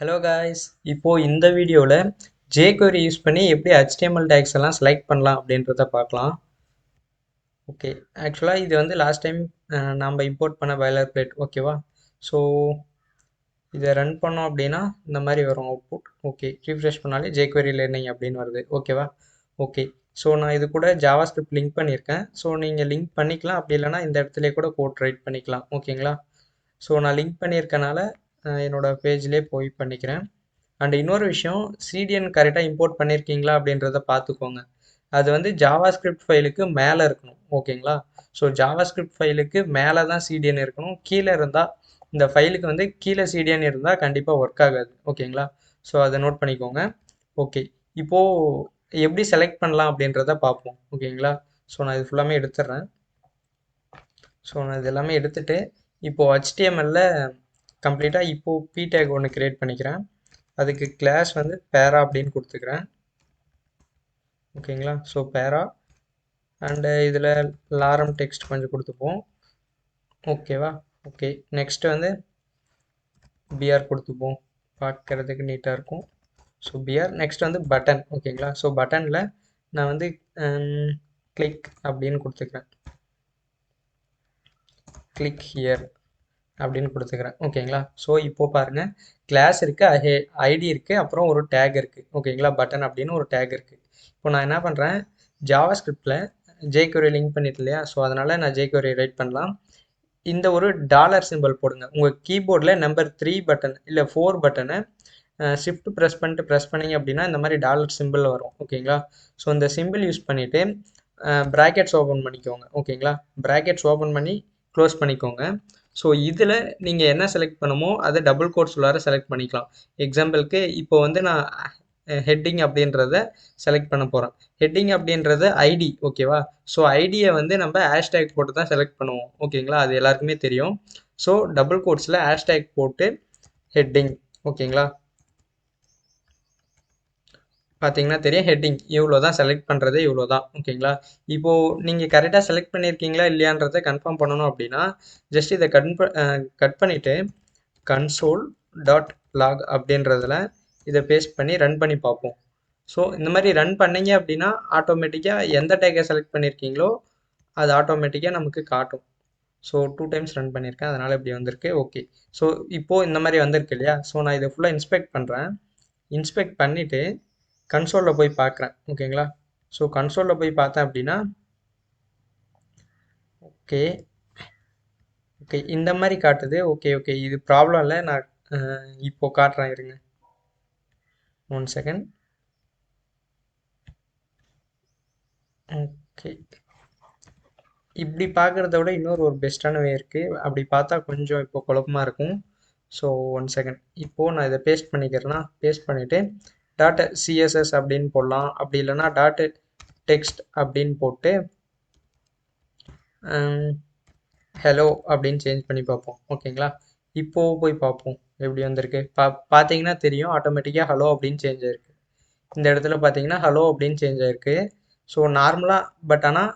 Hello guys, இப்போ இந்த வீடியோவில் jQuery யூஸ் பண்ணி எப்படி HTML டேக்ஸ் எல்லாம் செலக்ட் பண்ணலாம் அப்படின்றத பார்க்கலாம். ஓகே, ஆக்சுவலாக இது வந்து லாஸ்ட் டைம் நம்ம இம்போர்ட் பண்ண பாய்லர் பிளேட். ஓகேவா? ஸோ இதை ரன் பண்ணோம் அப்படின்னா இந்த மாதிரி வரும் அவுட்புட். ஓகே, ரீஃப்ரெஷ் பண்ணாலே jQuery லேர்னிங் அப்படின்னு வருது. ஓகேவா? ஓகே, ஸோ நான் இது கூட ஜாவாஸ்கிரிப்ட் லிங்க் பண்ணியிருக்கேன். ஸோ நீங்கள் லிங்க் பண்ணிக்கலாம், அப்படி இல்லைனா இந்த இடத்துல கூட கோட் ரைட் பண்ணிக்கலாம். ஓகேங்களா? ஸோ நான் லிங்க் பண்ணியிருக்கனால என்னோட பேஜ்லேயே போய் பண்ணிக்கிறேன். அண்ட் இன்னொரு விஷயம், சிடிஎன் கரெக்டாக இம்போர்ட் பண்ணியிருக்கீங்களா அப்படின்றத பார்த்துக்கோங்க. அது வந்து ஜாவாஸ்கிரிப்ட் ஃபைலுக்கு மேலே இருக்கணும். ஓகேங்களா? ஸோ ஜாவாஸ்கிரிப்ட் ஃபைலுக்கு மேலே தான் சிடிஎன் இருக்கணும். கீழே இருந்தால் இந்த ஃபைலுக்கு வந்து கீழே சிடிஎன் இருந்தால் கண்டிப்பாக ஒர்க் ஆகாது. ஓகேங்களா? ஸோ அதை நோட் பண்ணிக்கோங்க. ஓகே, இப்போது எப்படி செலக்ட் பண்ணலாம் அப்படின்றத பார்ப்போம். ஓகேங்களா? ஸோ நான் இது ஃபுல்லாமே எடுத்துடுறேன். ஸோ நான் இது எல்லாமே எடுத்துகிட்டு இப்போது HTML கம்ப்ளீட்டாக இப்போது p டேக் ஒன்று க்ரியேட் பண்ணிக்கிறேன். அதுக்கு கிளாஸ் வந்து பேரா அப்படின்னு கொடுத்துக்கிறேன். ஓகேங்களா? ஸோ பேரா அண்டு இதில் லாரம் டெக்ஸ்ட் கொஞ்சம் கொடுத்துப்போம். ஓகேவா? ஓகே, நெக்ஸ்ட் வந்து பிஆர் கொடுத்துப்போம், பார்க்கறதுக்கு நீட்டாக இருக்கும். ஸோ பிஆர் நெக்ஸ்ட் வந்து பட்டன். ஓகேங்களா? ஸோ பட்டனில் நான் வந்து கிளிக் அப்படின்னு கொடுத்துக்கிறேன். கிளிக் ஹியர் அப்படின்னு கொடுத்துக்கிறேன். ஓகேங்களா? ஸோ இப்போ பாருங்கள், கிளாஸ் இருக்குது, ஐடி இருக்குது, அப்புறம் ஒரு டேக் இருக்குது. ஓகேங்களா? பட்டன் அப்படின்னு ஒரு டேக் இருக்குது. இப்போ நான் என்ன பண்ணுறேன், ஜாவாஸ்கிரிப்டில் jQuery லிங்க் பண்ணிட்டு இல்லையா? ஸோ அதனால் நான் jQuery ரைட் பண்ணலாம். இந்த ஒரு டாலர் சிம்பிள் போடுங்க. உங்கள் கீபோர்டில் நம்பர் 3 பட்டன் இல்லை 4 பட்டனை ஷிஃப்ட் ப்ரெஸ் பண்ணிங்க அப்படின்னா இந்த மாதிரி டாலர் சிம்பிள் வரும். ஓகேங்களா? ஸோ இந்த சிம்பிள் யூஸ் பண்ணிவிட்டு ப்ராக்கெட்ஸ் ஓப்பன் பண்ணிக்கோங்க. ஓகேங்களா? ப்ராக்கெட்ஸ் ஓப்பன் பண்ணி க்ளோஸ் பண்ணிக்கோங்க. ஸோ இதில் நீங்கள் என்ன செலக்ட் பண்ணுமோ அதை டபுள் கோட்ஸ் உள்ளார செலக்ட் பண்ணிக்கலாம். எக்ஸாம்பிளுக்கு இப்போ வந்து நான் ஹெட்டிங் அப்படின்றத செலக்ட் பண்ண போகிறேன். ஹெட்டிங் அப்படின்றது ஐடி. ஓகேவா? ஸோ ஐடியை வந்து நம்ம ஹேஷ்டேக் போட்டு தான் செலக்ட் பண்ணுவோம். ஓகேங்களா? அது எல்லாருக்குமே தெரியும். ஸோ டபுள் கோட்ஸில் ஹேஷ்டேக் போட்டு ஹெட்டிங். ஓகேங்களா? பார்த்தீங்கன்னா தெரியும், ஹெட்டிங் இவ்வளோ தான் செலக்ட் பண்ணுறது, இவ்வளோ தான். ஓகேங்களா? இப்போது நீங்கள் கரெக்டாக செலக்ட் பண்ணியிருக்கீங்களா இல்லையான்றதை கன்ஃபார்ம் பண்ணணும் அப்படின்னா ஜஸ்ட் இதை கட் பண்ணிவிட்டு console.log அப்படின்றதில் இதை பேஸ்ட் பண்ணி ரன் பண்ணி பார்ப்போம். ஸோ இந்த மாதிரி ரன் பண்ணீங்க அப்படின்னா ஆட்டோமேட்டிக்காக எந்த டேக்கை செலக்ட் பண்ணியிருக்கீங்களோ அது ஆட்டோமேட்டிக்காக நமக்கு காட்டும். ஸோ 2 டைம்ஸ் ரன் பண்ணியிருக்கேன், அதனால் இப்படி வந்திருக்கு. ஓகே, ஸோ இப்போது இந்த மாதிரி வந்திருக்கு இல்லையா? ஸோ நான் இதை ஃபுல்லாக இன்ஸ்பெக்ட் பண்ணுறேன். இன்ஸ்பெக்ட் பண்ணிவிட்டு கன்சோலில் போய் பார்க்குறேன். ஓகேங்களா? ஸோ கன்சோலில் போய் பார்த்தேன் அப்படின்னா ஓகே ஓகே இந்த மாதிரி காட்டுது. ஓகே ஓகே, இது ப்ராப்ளம் இல்லை. நான் இப்போது காட்டுறேன், இருங்க 1 செகண்ட். ஓகே, இப்படி பார்க்குறத விட இன்னொரு ஒரு பெஸ்ட்டான வே இருக்குது. அப்படி பார்த்தா கொஞ்சம் இப்போ குழப்பமாக இருக்கும். So 1 second. இப்போது நான் இதை பேஸ்ட் பண்ணிக்கிறேன்னா பேஸ்ட் பண்ணிவிட்டு டாட் சிஎஸ்எஸ் அப்படின்னு போடலாம், அப்படி இல்லைன்னா டாட் டெக்ஸ்ட் அப்படின்னு போட்டு ஹலோ அப்படின்னு சேஞ்ச் பண்ணி பார்ப்போம். ஓகேங்களா? இப்போது போய் பார்ப்போம் எப்படி வந்திருக்கு. பார்த்தீங்கன்னா தெரியும், ஆட்டோமேட்டிக்காக ஹலோ அப்படின்னு சேஞ்ச் ஆயிருக்கு. இந்த இடத்துல பார்த்தீங்கன்னா ஹலோ அப்படின்னு சேஞ்ச் ஆயிருக்கு. ஸோ நார்மலாக, பட் ஆனால்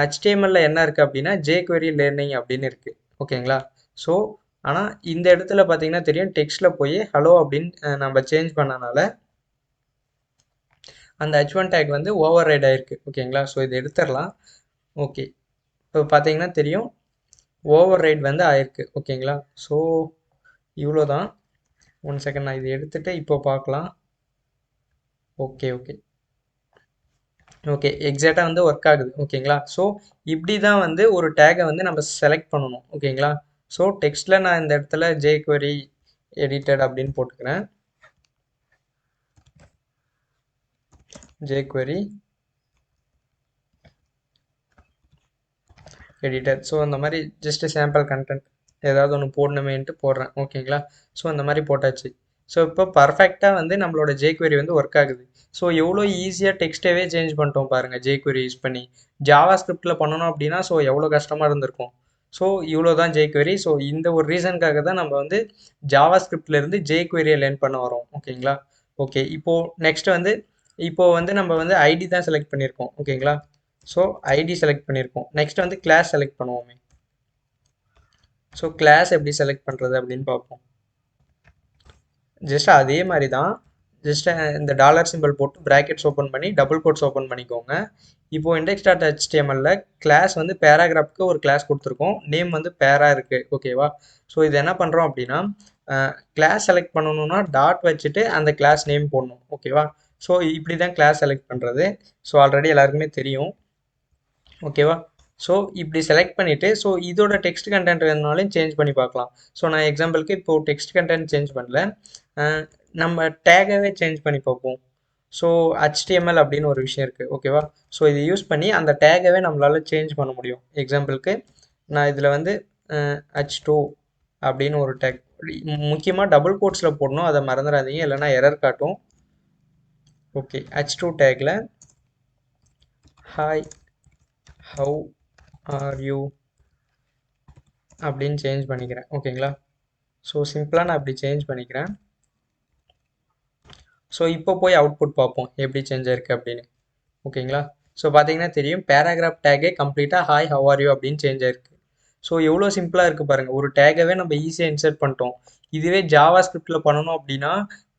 HTML என்ன இருக்குது அப்படின்னா jQuery லேர்னிங் அப்படின்னு இருக்குது. ஓகேங்களா? ஸோ ஆனால் இந்த இடத்துல பார்த்தீங்கன்னா தெரியும், டெக்ஸ்ட்டில் போய் ஹலோ அப்படின்னு நம்ம சேஞ்ச் பண்ணனால அந்த h1 டேக் வந்து ஓவர் ரைட் ஆயிருக்கு. ஓகேங்களா? ஸோ இதை எடுத்துடலாம். ஓகே, இப்போ பார்த்தீங்கன்னா தெரியும் ஓவர் ரைட் வந்து ஆயிருக்கு. ஓகேங்களா? ஸோ இவ்வளோ தான். 1 செகண்ட், நான் இதை எடுத்துகிட்டு இப்போ பார்க்கலாம். ஓகே ஓகே ஓகே, எக்ஸாக்டாக வந்து ஒர்க் ஆகுது. ஓகேங்களா? ஸோ இப்படி தான் வந்து ஒரு டேகை வந்து நம்ம செலக்ட் பண்ணணும். ஓகேங்களா? ஸோ டெக்ஸ்ட்டில் நான் இந்த இடத்துல jQuery எடிட்டட் அப்படின்னு போட்டுக்கிறேன். jQuery editor. ஸோ இந்த மாதிரி ஜஸ்ட் சாம்பிள் கண்டென்ட் ஏதாவது ஒன்று போடணுமேன்ட்டு போடுறேன். ஓகேங்களா? ஸோ இந்த மாதிரி போட்டாச்சு. ஸோ இப்போ பர்ஃபெக்டாக வந்து நம்மளோட jQuery வந்து ஒர்க் ஆகுது. ஸோ எவ்வளோ ஈஸியாக டெக்ஸ்ட்டவே சேஞ்ச் பண்ணிட்டோம் பாருங்கள் jQuery யூஸ் பண்ணி. ஜாவா ஸ்கிரிப்டில் பண்ணணும் அப்படின்னா ஸோ எவ்வளோ கஷ்டமாக இருந்திருக்கும். ஸோ இவ்வளோ தான் jQuery. ஸோ இந்த ஒரு ரீசனுக்காக தான் நம்ம வந்து ஜாவா ஸ்கிரிப்ட்லேருந்து jQuery லேர்ன் பண்ண வரோம். ஓகேங்களா? ஓகே, இப்போது நெக்ஸ்ட் வந்து இப்போது வந்து நம்ம வந்து ஐடி தான் செலக்ட் பண்ணியிருக்கோம். ஓகேங்களா? ஸோ ஐடி செலக்ட் பண்ணியிருக்கோம். நெக்ஸ்ட் வந்து கிளாஸ் செலக்ட் பண்ணுவோமே. ஸோ கிளாஸ் எப்படி செலக்ட் பண்ணுறது அப்படின்னு பார்ப்போம். ஜஸ்ட் அதே மாதிரி தான். ஜஸ்ட் இந்த டாலர் சிம்பிள் போட்டு ப்ராக்கெட்ஸ் ஓப்பன் பண்ணி டபுள் கோட்ஸ் ஓப்பன் பண்ணிக்கோங்க. இப்போ இண்டெக்ஸ் டாட் ஹெச்டிஎம்எல்ல கிளாஸ் வந்து பேராகிராஃப்க்கு ஒரு கிளாஸ் கொடுத்துருக்கோம். நேம் வந்து பேரா இருக்குது. ஓகேவா? ஸோ இது என்ன பண்ணுறோம் அப்படின்னா, கிளாஸ் செலக்ட் பண்ணணும்னா டாட் வச்சுட்டு அந்த கிளாஸ் நேம் போடணும். ஓகேவா? ஸோ இப்படி தான் கிளாஸ் செலக்ட் பண்ணுறது. ஸோ ஆல்ரெடி எல்லாருக்குமே தெரியும். ஓகேவா? ஸோ இப்படி செலக்ட் பண்ணிவிட்டு, ஸோ இதோட டெக்ஸ்ட் கண்டென்ட் வேணுனாலும் சேஞ்ச் பண்ணி பார்க்கலாம். ஸோ நான் எக்ஸாம்பிளுக்கு இப்போது டெக்ஸ்ட் கண்டென்ட் சேஞ்ச் பண்ணல, நம்ம டேகாகவே சேஞ்ச் பண்ணி பார்ப்போம். ஸோ HTML அப்படின்னு ஒரு விஷயம் இருக்குது. ஓகேவா? ஸோ இதை யூஸ் பண்ணி அந்த டேகாகவே நம்மளால் சேஞ்ச் பண்ண முடியும். எக்ஸாம்பிளுக்கு நான் இதில் வந்து H2 அப்படின்னு ஒரு டேக், முக்கியமாக டபுள் கோட்ஸில் போடணும், அதை மறந்துடாதீங்க, இல்லைனா எரர் காட்டும். Okay, H2 tackle hi how are you அப்படின்னு சேஞ்ச் பண்ணிக்கிறேன். ஓகேங்களா? ஸோ சிம்பிளாக நான் அப்படி சேஞ்ச் பண்ணிக்கிறேன். ஸோ இப்போ போய் அவுட்புட் பார்ப்போம் எப்படி சேஞ்ச் ஆயிருக்கு அப்படின்னு. ஓகேங்களா? ஸோ பார்த்தீங்கன்னா தெரியும், பேராகிராஃப் டேகே கம்ப்ளீட்டாக ஹாய் ஹவ் ஆர் யூ அப்படின்னு சேஞ்ச் ஆயிருக்கு. ஸோ எவ்வளோ சிம்பிளாக இருக்குது பாருங்கள். ஒரு டேகவே நம்ம ஈஸியாக இன்சர்ட் பண்ணிட்டோம். இதுவே ஜாவா ஸ்கிரிப்டில் பண்ணணும் அப்படின்னா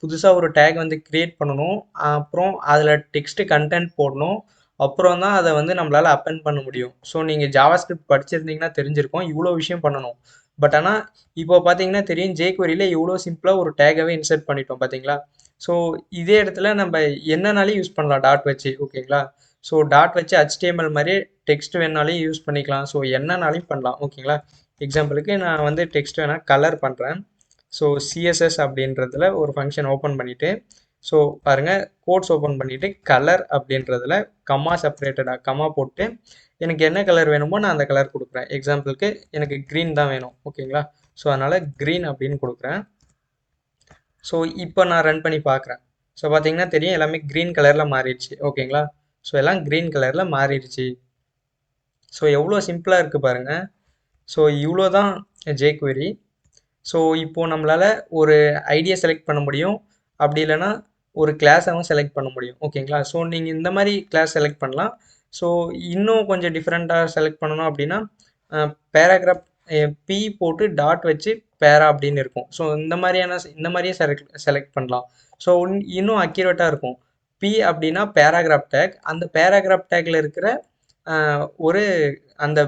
புதுசாக ஒரு டேக் வந்து க்ரியேட் பண்ணணும், அப்புறம் அதில் டெக்ஸ்ட்டு கண்டென்ட் போடணும், அப்புறம் தான் அதை வந்து நம்மளால் அப்பெண்ட் பண்ண முடியும். ஸோ நீங்கள் ஜாவா ஸ்கிரிப்ட் படிச்சிருந்தீங்கன்னா தெரிஞ்சிருக்கும், இவ்வளோ விஷயம் பண்ணணும். பட் ஆனால் இப்போ பார்த்தீங்கன்னா தெரியும், jQueryல இவ்வளோ சிம்பிளாக ஒரு டேகாகவே இன்சர்ட் பண்ணிட்டோம் பார்த்தீங்களா? ஸோ இதே இடத்துல நம்ம என்னனாலும் யூஸ் பண்ணலாம் டாட் வச்சு. ஓகேங்களா? ஸோ டாட் வச்சு HTML மாதிரி டெக்ஸ்ட் வேணாலும் யூஸ் பண்ணிக்கலாம். ஸோ என்னனாலையும் பண்ணலாம். ஓகேங்களா? எக்ஸாம்பிளுக்கு நான் வந்து டெக்ஸ்ட் வேணால் கலர் பண்ணுறேன். ஸோ CSS அப்படின்றதுல ஒரு ஃபங்க்ஷன் ஓப்பன் பண்ணிவிட்டு, ஸோ பாருங்கள், கோட்ஸ் ஓப்பன் பண்ணிவிட்டு கலர் அப்படின்றதுல கம்மா செப்பரேட்டடாக கம்மா போட்டு எனக்கு என்ன கலர் வேணுமோ நான் அந்த கலர் கொடுக்குறேன். எக்ஸாம்பிளுக்கு எனக்கு க்ரீன் தான் வேணும். ஓகேங்களா? ஸோ அதனால் க்ரீன் அப்படின்னு கொடுக்குறேன். ஸோ இப்போ நான் ரன் பண்ணி பார்க்குறேன். ஸோ பார்த்தீங்கன்னா தெரியும், எல்லாமே க்ரீன் கலரில் மாறிடுச்சு. ஓகேங்களா? ஸோ எல்லாம் க்ரீன் கலரில் மாறிடுச்சு. ஸோ எவ்வளோ சிம்பிளாக இருக்குது பாருங்கள். ஸோ இவ்வளோ தான் jQuery. ஸோ இப்போது நம்மளால் ஒரு ஐடியா செலக்ட் பண்ண முடியும், அப்படி இல்லைனா ஒரு கிளாஸாகவும் செலக்ட் பண்ண முடியும். ஓகேங்களா? ஸோ நீங்கள் இந்த மாதிரி கிளாஸ் செலக்ட் பண்ணலாம். ஸோ இன்னும் கொஞ்சம் டிஃப்ரெண்ட்டாக செலக்ட் பண்ணணும் அப்படின்னா பேராகிராஃப் பி போட்டு டாட் வச்சு பேரா அப்படின்னு இருக்கும். ஸோ இந்த மாதிரியே செலக்ட் பண்ணலாம். ஸோ இன்னும் அக்யூரேட்டாக இருக்கும். பி அப்படின்னா பேராகிராஃப் டேக், அந்த பேராகிராஃப் டேக்கில் இருக்கிற ஒரு அந்த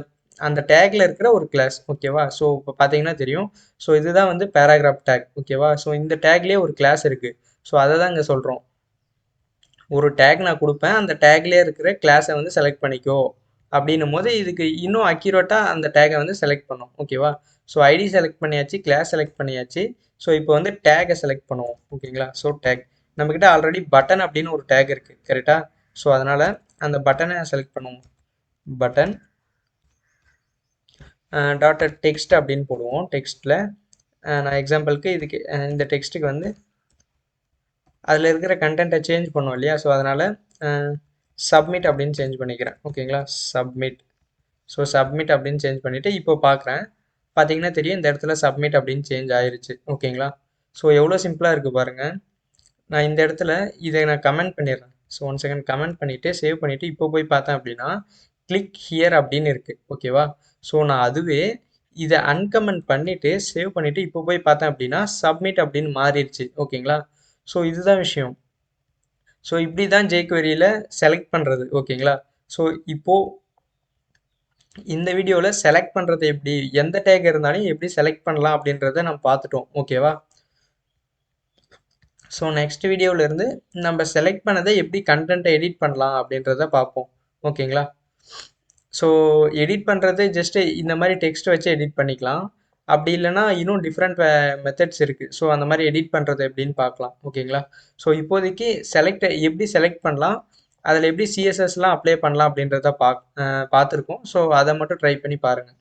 அந்த டேக்ல இருக்கிற ஒரு கிளாஸ். ஓகேவா? ஸோ இப்போ பார்த்தீங்கன்னா தெரியும், ஸோ இதுதான் வந்து பேராகிராஃப் டேக். ஓகேவா? ஸோ இந்த டேக்லேயே ஒரு கிளாஸ் இருக்குது. ஸோ அதை தான் இங்கே சொல்கிறோம். ஒரு டேக் நான் கொடுப்பேன், அந்த டேக்லேயே இருக்கிற கிளாஸை வந்து செலக்ட் பண்ணிக்கோ அப்படின்னும் போது இதுக்கு இன்னும் அக்யூரேட்டாக அந்த டேகை வந்து செலக்ட் பண்ணும். ஓகேவா? ஸோ ஐடி செலக்ட் பண்ணியாச்சு, கிளாஸ் செலக்ட் பண்ணியாச்சு. ஸோ இப்போ வந்து டேகை செலக்ட் பண்ணுவோம். ஓகேங்களா? ஸோ டேக் நம்மக்கிட்ட ஆல்ரெடி பட்டன் அப்படின்னு ஒரு டேக் இருக்குது, கரெக்டாக? ஸோ அதனால் அந்த பட்டனை செலக்ட் பண்ணுவோம். பட்டன் டாட்டட் டெக்ஸ்ட் அப்படின்னு போடுவோம். டெக்ஸ்ட்டில் நான் எக்ஸாம்பிளுக்கு இதுக்கு இந்த டெக்ஸ்ட்டுக்கு வந்து அதில் இருக்கிற கண்டென்ட்டை சேஞ்ச் பண்ணோம் இல்லையா? ஸோ அதனால் சப்மிட் அப்படின்னு சேஞ்ச் பண்ணிக்கிறேன். ஓகேங்களா? சப்மிட். ஸோ சப்மிட் அப்படின்னு சேஞ்ச் பண்ணிவிட்டு இப்போ பார்க்குறேன். பார்த்தீங்கன்னா தெரியும், இந்த இடத்துல சப்மிட் அப்படின்னு சேஞ்ச் ஆயிருச்சு. ஓகேங்களா? ஸோ எவ்வளோ சிம்பிளாக இருக்குது பாருங்கள். நான் இந்த இடத்துல இதை நான் கமெண்ட் பண்ணிடுறேன். ஸோ 1 செகண்ட் கமெண்ட் பண்ணிவிட்டு சேவ் பண்ணிவிட்டு இப்போ போய் பார்த்தேன் அப்படின்னா கிளிக் ஹியர் அப்படின்னு இருக்குது. ஓகேவா? ஸோ நான் அதுவே இதை அன்கமெண்ட் பண்ணிவிட்டு சேவ் பண்ணிவிட்டு இப்போ போய் பார்த்தேன் அப்படின்னா சப்மிட் அப்படின்னு மாறிடுச்சு. ஓகேங்களா? ஸோ இதுதான் விஷயம். ஸோ இப்படி தான் jQueryல செலக்ட் பண்ணுறது. ஓகேங்களா? ஸோ இப்போது இந்த வீடியோவில் செலக்ட் பண்ணுறது எப்படி, எந்த டேக் இருந்தாலும் எப்படி செலக்ட் பண்ணலாம் அப்படின்றத நம்ம பார்த்துட்டோம். ஓகேவா? ஸோ நெக்ஸ்ட் வீடியோவிலேருந்து நம்ம செலக்ட் பண்ணதை எப்படி கண்டென்ட்டை எடிட் பண்ணலாம் அப்படின்றத பார்ப்போம். ஓகேங்களா? ஸோ எடிட் பண்ணுறது ஜஸ்ட்டு இந்த மாதிரி டெக்ஸ்ட் வச்சு எடிட் பண்ணிக்கலாம். அப்படி இல்லைனா இன்னும் டிஃப்ரெண்ட் மெத்தட்ஸ் இருக்குது. ஸோ அந்த மாதிரி எடிட் பண்ணுறது எப்படின்னு பார்க்கலாம். ஓகேங்களா? ஸோ இப்போதைக்கு எப்படி செலக்ட் பண்ணலாம், அதில் எப்படி CSSலாம் அப்ளை பண்ணலாம் அப்படின்றத பார்த்துருக்கோம். ஸோ அதை மட்டும் ட்ரை பண்ணி பாருங்கள்.